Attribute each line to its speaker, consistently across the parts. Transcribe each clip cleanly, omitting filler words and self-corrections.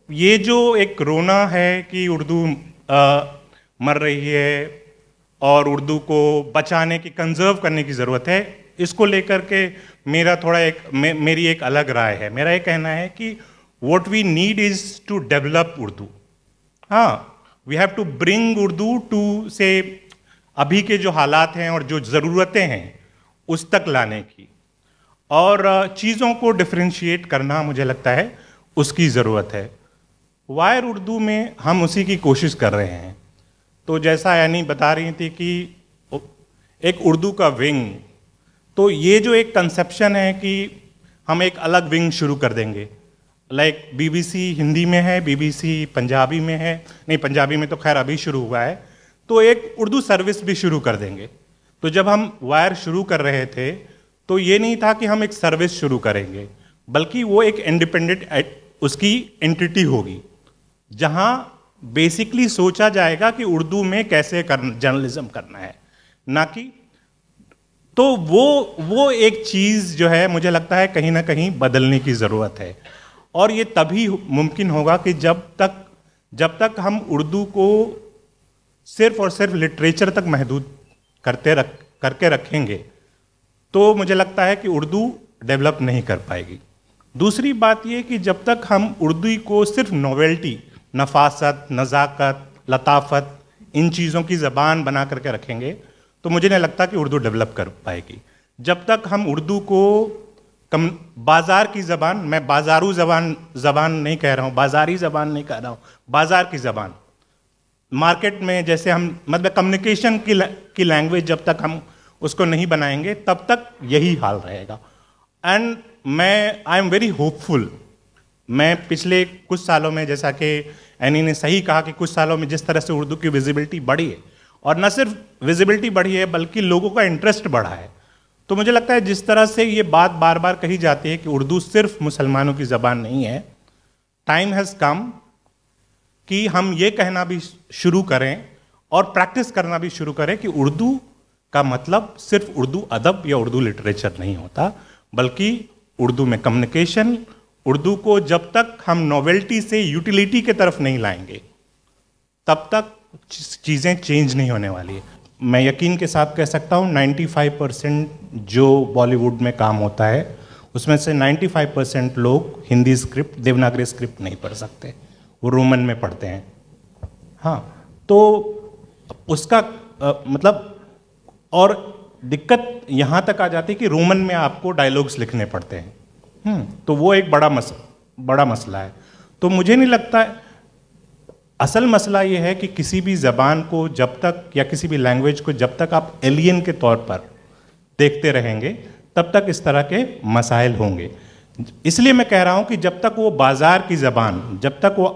Speaker 1: ये जो एक रोना है कि उर्दू मर रही है और उर्दू को बचाने की, कंजर्व करने की ज़रूरत है, इसको लेकर के मेरा थोड़ा मेरी एक अलग राय है। मेरा ये कहना है कि what we need is to develop Urdu. हाँ, we have to bring Urdu to से अभी के जो हालात हैं और जो ज़रूरतें हैं उस तक लाने की, और चीज़ों को डिफ्रेंशिएट करना मुझे लगता है उसकी ज़रूरत है। वायर उर्दू में हम उसी की कोशिश कर रहे हैं। तो जैसा यानी बता रही थी कि एक उर्दू का विंग, तो ये जो एक कंसेप्शन है कि हम एक अलग विंग शुरू कर देंगे, लाइक बीबीसी हिंदी में है, बीबीसी पंजाबी में है, नहीं पंजाबी में तो खैर अभी शुरू हुआ है, तो एक उर्दू सर्विस भी शुरू कर देंगे। तो जब हम वायर शुरू कर रहे थे तो ये नहीं था कि हम एक सर्विस शुरू करेंगे, बल्कि वो एक इंडिपेंडेंट उसकी एंटिटी होगी, जहां बेसिकली सोचा जाएगा कि उर्दू में कैसे जर्नलिज्म करना है, ना कि तो वो एक चीज़ जो है मुझे लगता है कहीं ना कहीं बदलने की ज़रूरत है। और ये तभी मुमकिन होगा कि जब तक हम उर्दू को सिर्फ और सिर्फ लिटरेचर तक महदूद करके रखेंगे तो मुझे लगता है कि उर्दू डेवलप नहीं कर पाएगी। दूसरी बात ये कि जब तक हम उर्दू को सिर्फ नॉवेल्टी, नफासत, नज़ाकत, लताफत, इन चीज़ों की ज़बान बना करके रखेंगे तो मुझे नहीं लगता कि उर्दू डेवलप कर पाएगी। जब तक हम उर्दू को बाज़ार की ज़बान, मैं बाज़ारू ज़बान नहीं कह रहा हूँ, बाज़ारी ज़बान नहीं कह रहा हूँ, बाज़ार की ज़बान, मार्केट में जैसे हम मतलब कम्युनिकेशन की लैंग्वेज जब तक हम उसको नहीं बनाएंगे तब तक यही हाल रहेगा। And I am very hopeful. मैं पिछले कुछ सालों में, जैसा कि एनी ने सही कहा कि कुछ सालों में जिस तरह से उर्दू की विजिबिलिटी बढ़ी है, और न सिर्फ विजिबिलिटी बढ़ी है बल्कि लोगों का इंटरेस्ट बढ़ा है, तो मुझे लगता है जिस तरह से ये बात बार बार कही जाती है कि उर्दू सिर्फ मुसलमानों की ज़बान नहीं है, टाइम हैज़ कम कि हम ये कहना भी शुरू करें और प्रैक्टिस करना भी शुरू करें कि उर्दू का मतलब सिर्फ उर्दू अदब या उर्दू लिटरेचर नहीं होता, बल्कि उर्दू में कम्युनिकेशन, उर्दू को जब तक हम नॉवेल्टी से यूटिलिटी के तरफ नहीं लाएंगे तब तक चीज़ें चेंज नहीं होने वाली है। मैं यकीन के साथ कह सकता हूँ 95% जो बॉलीवुड में काम होता है उसमें से 95% लोग हिंदी स्क्रिप्ट, देवनागरी स्क्रिप्ट नहीं पढ़ सकते, वो रोमन में पढ़ते हैं। हाँ, तो उसका मतलब, और दिक्कत यहाँ तक आ जाती है कि रोमन में आपको डायलॉग्स लिखने पड़ते हैं। तो वो एक बड़ा मसला है। तो मुझे नहीं लगता है, असल मसला ये है कि किसी भी ज़बान को जब तक, या किसी भी लैंग्वेज को जब तक आप एलियन के तौर पर देखते रहेंगे तब तक इस तरह के मसाइल होंगे। इसलिए मैं कह रहा हूँ कि जब तक वो बाज़ार की ज़बान, जब तक वो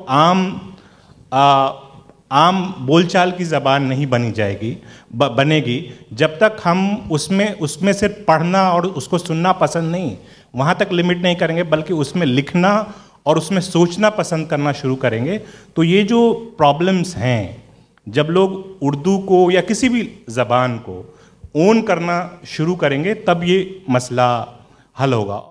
Speaker 1: आम बोलचाल की ज़बान नहीं बनेगी, जब तक हम उसमें सिर्फ पढ़ना और उसको सुनना पसंद नहीं, वहाँ तक लिमिट नहीं करेंगे, बल्कि उसमें लिखना और उसमें सोचना पसंद करना शुरू करेंगे, तो ये जो प्रॉब्लम्स हैं, जब लोग उर्दू को या किसी भी ज़बान को ओन करना शुरू करेंगे तब ये मसला हल होगा।